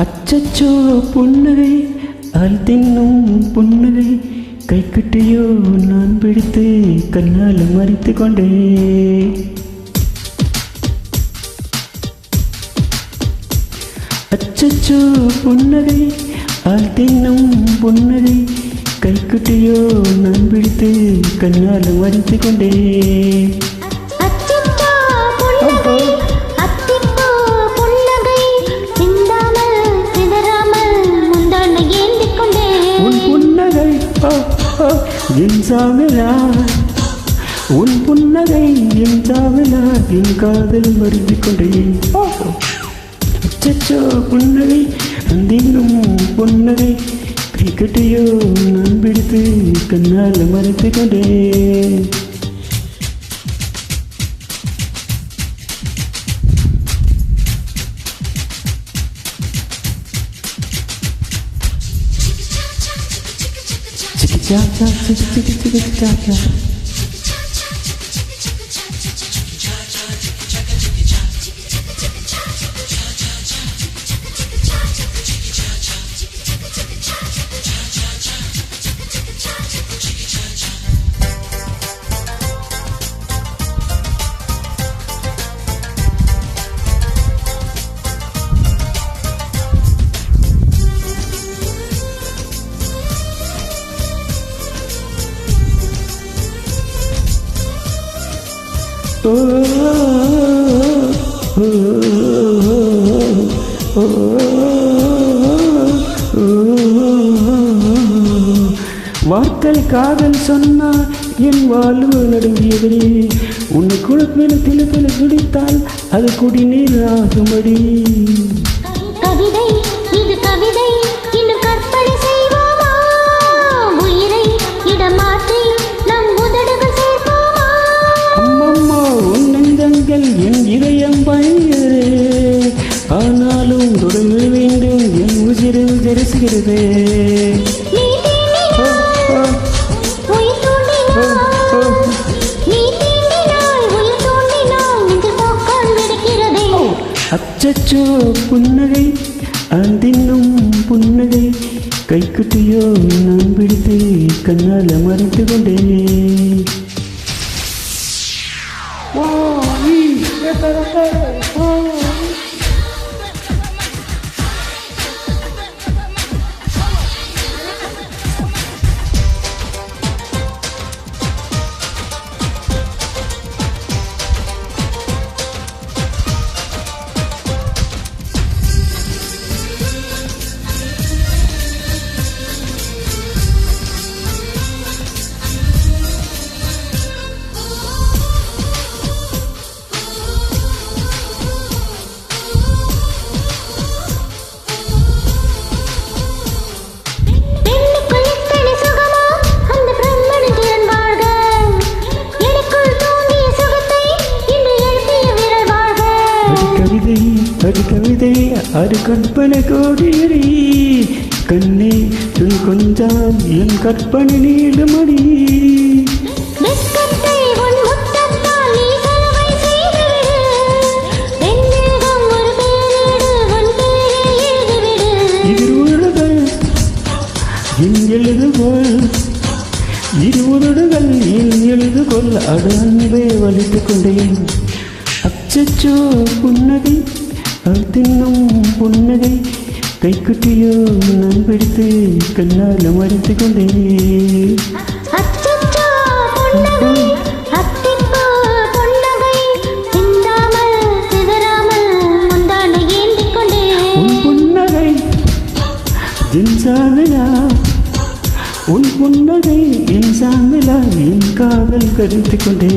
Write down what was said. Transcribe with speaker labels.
Speaker 1: அச்சச்சோ புன்னகை ஆள் தின்னும் புன்னகை கைக்குட்டியோ நான் பிடித்து கண்ணால் மறித்து கொண்டே. அச்சச்சோ புன்னகை ஆள் தின்னும் புன்னகை கைக்குட்டியோ நான் பிடித்து கண்ணால் மறித்து கொண்டே. என் சாமிலா உன் புன்னகை என் சாமிலா என் காதல் மறிந்து கொண்டேன். அச்சச்சோ புன்னகை அந்தின்னும் புன்னகை கைக்கட்டியோ நான் பிடித்து கண்ணால் மறைத்து கொண்டேன். Cha cha cha cha cha. வார்த்தை காதல் சொன்னா என் வாழ்வு நடுங்கியவரே. உன்னை குழப்பின திலத்தில குடித்தால் அது குடிநீர் ஆகுமடி.
Speaker 2: கவிதை இது கவிதை இன்னும் கற்பனை செய்வோமா? உயிரை இடமாற்றி நம் உதடுகள் சேர்ப்போமா?
Speaker 1: அம்மம்மா உன் நெஞ்சங்கள் என் இதயம் பயங்கரே. ஆனாலும் தொடர்ந்து வேண்டும் என் உயிரில் தெரிசுகிறதே. அச்சச்சோ புன்னகை அந்தின்னும் புன்னகை கைக்குட்டியோ நான் பிடித்து கண்ணால் மறைத்து கொண்டே. அது கவிதை அது கற்பனை கோடியடி. கண்ணே துன் கொஞ்சம் என் கற்பனை நீளுமடி. இருவருடுகள் என் எழுதுகொள் அடு அன்பே வலித்துக் கொண்டேன். அச்சச்சோ புன்னகை அவள் தின்னும் புன்னகை கைக்குட்டியோ நான் பிடித்து கண்ணால் மறைத்து கொண்டேன். உன் புன்னகை என் சாமிலா உன் புன்னகை என் சாமிலா என் காதல் கருத்து கொண்டே.